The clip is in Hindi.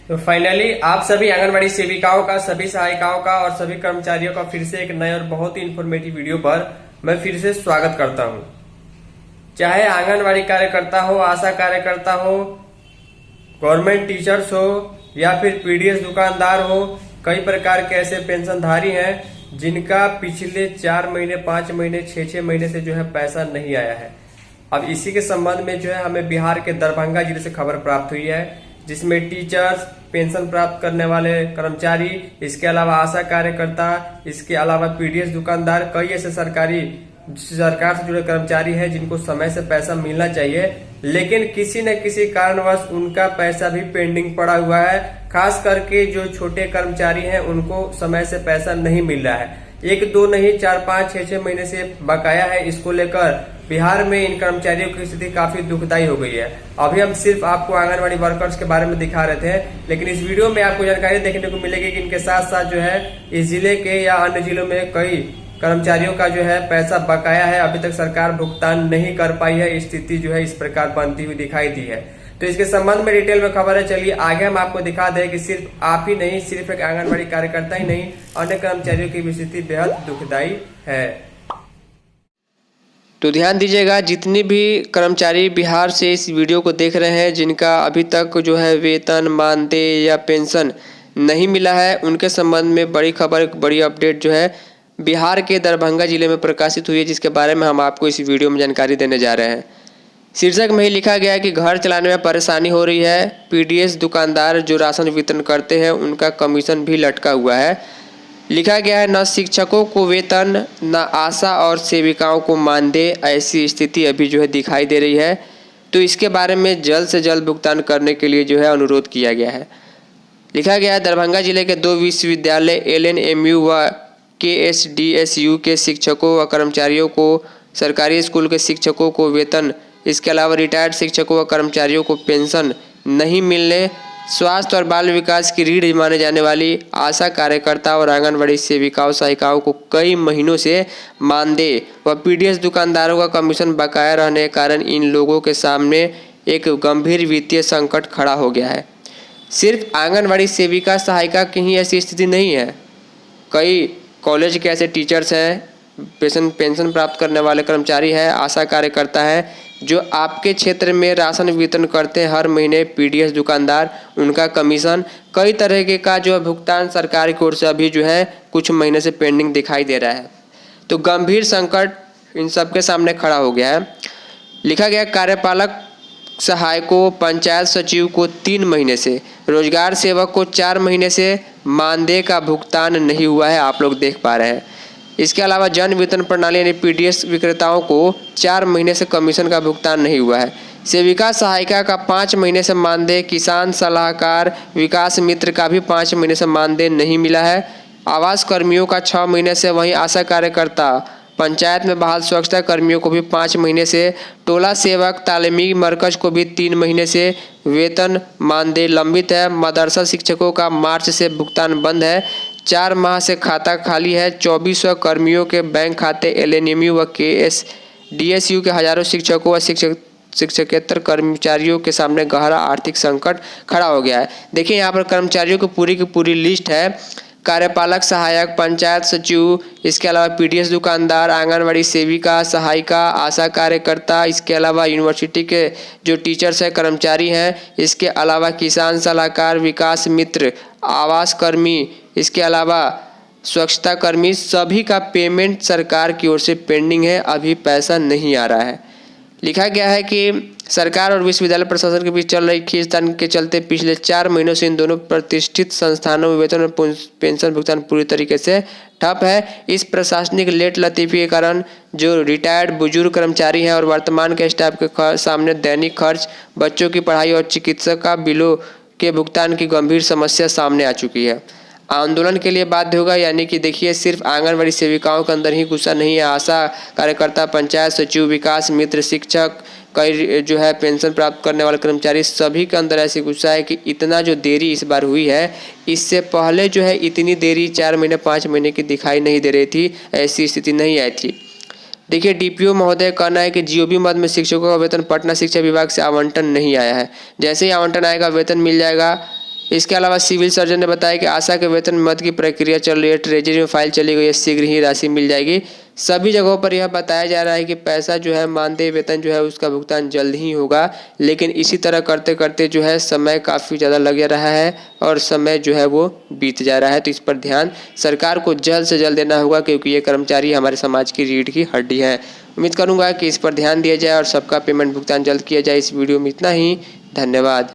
तो फाइनली आप सभी आंगनबाड़ी सेविकाओं का, सभी सहायिकाओं का और सभी कर्मचारियों का फिर से एक नए और बहुत ही इन्फॉर्मेटिव वीडियो पर मैं फिर से स्वागत करता हूं। चाहे आंगनबाड़ी कार्यकर्ता हो, आशा कार्यकर्ता हो, गवर्नमेंट टीचर्स हो या फिर पीडीएस दुकानदार हो, कई प्रकार के ऐसे पेंशनधारी हैं जिनका पिछले 4 महीने, 5 महीने, 6 महीने से जो है पैसा नहीं आया है। अब इसी के संबंध में जो है हमें बिहार के दरभंगा जिले से खबर प्राप्त हुई है, जिसमें टीचर्स, पेंशन प्राप्त करने वाले कर्मचारी, इसके अलावा आशा कार्यकर्ता, इसके अलावा पीडीएस दुकानदार, कई ऐसे सरकार से जुड़े कर्मचारी हैं जिनको समय से पैसा मिलना चाहिए, लेकिन किसी न किसी कारणवश उनका पैसा भी पेंडिंग पड़ा हुआ है। खास करके जो छोटे कर्मचारी हैं उनको समय से पैसा नहीं मिल रहा है। 1, 2 नहीं, 4, 5, 6 महीने से बकाया है। इसको लेकर बिहार में इन कर्मचारियों की स्थिति काफी दुखदायी हो गई है। अभी हम सिर्फ आपको आंगनबाड़ी वर्कर्स के बारे में दिखा रहे थे, लेकिन इस वीडियो में आपको जानकारी देखने को मिलेगी कि इनके साथ साथ जो है इस जिले के या अन्य जिलों में कई कर्मचारियों का जो है पैसा बकाया है, अभी तक सरकार भुगतान नहीं कर पाई है। स्थिति जो है इस प्रकार बनती हुई दिखाई दी है। तो इसके संबंध में डिटेल में खबर है, चलिए आगे हम आपको दिखा दें कि सिर्फ आप ही नहीं, सिर्फ एक आंगनबाड़ी कार्यकर्ता ही नहीं, अन्य कर्मचारियों की भी स्थिति बेहद दुखदायी है। तो ध्यान दीजिएगा, जितने भी कर्मचारी बिहार से इस वीडियो को देख रहे हैं जिनका अभी तक जो है वेतन, मानदेय या पेंशन नहीं मिला है, उनके संबंध में बड़ी खबर, बड़ी अपडेट जो है बिहार के दरभंगा जिले में प्रकाशित हुई है, जिसके बारे में हम आपको इस वीडियो में जानकारी देने जा रहे हैं। शीर्षक में ही लिखा गया है कि घर चलाने में परेशानी हो रही है, पीडीएस दुकानदार जो राशन वितरण करते हैं उनका कमीशन भी लटका हुआ है। लिखा गया है, न शिक्षकों को वेतन, न आशा और सेविकाओं को मानदेय, ऐसी स्थिति अभी जो है दिखाई दे रही है। तो इसके बारे में जल्द से जल्द भुगतान करने के लिए जो है अनुरोध किया गया है। लिखा गया है, दरभंगा जिले के 2 विश्वविद्यालय एलएनएमयू व केएसडीएसयू के शिक्षकों व कर्मचारियों को, सरकारी स्कूल के शिक्षकों को वेतन, इसके अलावा रिटायर्ड शिक्षकों व कर्मचारियों को पेंशन नहीं मिलने, स्वास्थ्य और बाल विकास की रीढ़ माने जाने वाली आशा कार्यकर्ता और आंगनबाड़ी सेविकाओं, सहायिकाओं को कई महीनों से मानदेय व पीडीएस दुकानदारों का कमीशन बकाया रहने के कारण इन लोगों के सामने एक गंभीर वित्तीय संकट खड़ा हो गया है। सिर्फ आंगनबाड़ी सेविका, सहायिका की ही ऐसी स्थिति नहीं है, कई कॉलेज के ऐसे टीचर्स हैं, पेंशन प्राप्त करने वाले कर्मचारी हैं, आशा कार्यकर्ता हैं, जो आपके क्षेत्र में राशन वितरण करते हैं हर महीने, पीडीएस दुकानदार, उनका कमीशन, कई तरह के का जो है भुगतान सरकार की ओर से अभी जो है कुछ महीने से पेंडिंग दिखाई दे रहा है। तो गंभीर संकट इन सबके सामने खड़ा हो गया है। लिखा गया, कार्यपालक सहायकों, पंचायत सचिव को 3 महीने से, रोजगार सेवक को 4 महीने से मानदेय का भुगतान नहीं हुआ है, आप लोग देख पा रहे हैं। इसके अलावा जन वितरण प्रणाली यानी पीडीएस विक्रेताओं को 4 महीने से कमीशन का भुगतान नहीं हुआ है। सेविका सहायिका का 5 महीने से मानदेय, किसान सलाहकार, विकास मित्र का भी 5 महीने से मानदेय नहीं मिला है। आवास कर्मियों का 6 महीने से, वहीं आशा कार्यकर्ता, पंचायत में बहाल स्वच्छता कर्मियों को भी 5 महीने से, टोला सेवक, तालीमी मरकज को भी 3 महीने से वेतन मानदेय लंबित है। मदरसा शिक्षकों का मार्च से भुगतान बंद है, 4 माह से खाता खाली है। 2400 कर्मियों के बैंक खाते, एलएनएमयू व केएसडीएसयू के हजारों शिक्षकों व शिक्षकेतर कर्मचारियों के सामने गहरा आर्थिक संकट खड़ा हो गया है। देखिए यहाँ पर कर्मचारियों की पूरी लिस्ट है, कार्यपालक सहायक, पंचायत सचिव, इसके अलावा पीडीएस दुकानदार, आंगनबाड़ी सेविका, सहायिका, आशा कार्यकर्ता, इसके अलावा यूनिवर्सिटी के जो टीचर्स हैं, कर्मचारी हैं, इसके अलावा किसान सलाहकार, विकास मित्र, आवास कर्मी, इसके अलावा स्वच्छता कर्मी, सभी का पेमेंट सरकार की ओर से पेंडिंग है, अभी पैसा नहीं आ रहा है। लिखा गया है कि सरकार और विश्वविद्यालय प्रशासन के बीच चल रही खींचतान के चलते पिछले 4 महीनों से इन दोनों प्रतिष्ठित संस्थानों में वेतन और पेंशन भुगतान पूरी तरीके से ठप है। इस प्रशासनिक लेट लतीफी के कारण जो रिटायर्ड बुजुर्ग कर्मचारी हैं और वर्तमान के स्टाफ के सामने दैनिक खर्च, बच्चों की पढ़ाई और चिकित्सक का बिलों के भुगतान की गंभीर समस्या सामने आ चुकी है। आंदोलन के लिए बाध्य होगा, यानी कि देखिए सिर्फ आंगनबाड़ी सेविकाओं के अंदर ही गुस्सा नहीं है, आशा कार्यकर्ता, पंचायत सचिव, विकास मित्र, शिक्षक, कई जो है पेंशन प्राप्त करने वाले कर्मचारी, सभी के अंदर ऐसी गुस्सा है कि इतना जो देरी इस बार हुई है, इससे पहले जो है इतनी देरी 4 महीने 5 महीने की दिखाई नहीं दे रही थी, ऐसी स्थिति नहीं आई थी। देखिए डीपीओ महोदय का कहना है कि जीओबी मद में शिक्षकों का वेतन पटना शिक्षा विभाग से आवंटन नहीं आया है, जैसे ही आवंटन आएगा वेतन मिल जाएगा। इसके अलावा सिविल सर्जन ने बताया कि आशा के वेतन में मद की प्रक्रिया चल रही है, ट्रेजरी में फाइल चली गई है, शीघ्र ही राशि मिल जाएगी। सभी जगहों पर यह बताया जा रहा है कि पैसा जो है मानदेय वेतन जो है उसका भुगतान जल्द ही होगा, लेकिन इसी तरह करते करते जो है समय काफ़ी ज़्यादा लग रहा है और समय जो है वो बीत जा रहा है। तो इस पर ध्यान सरकार को जल्द से जल्द देना होगा, क्योंकि ये कर्मचारी हमारे समाज की रीढ़ की हड्डी है। उम्मीद करूँगा कि इस पर ध्यान दिया जाए और सबका पेमेंट भुगतान जल्द किया जाए। इस वीडियो में इतना ही, धन्यवाद।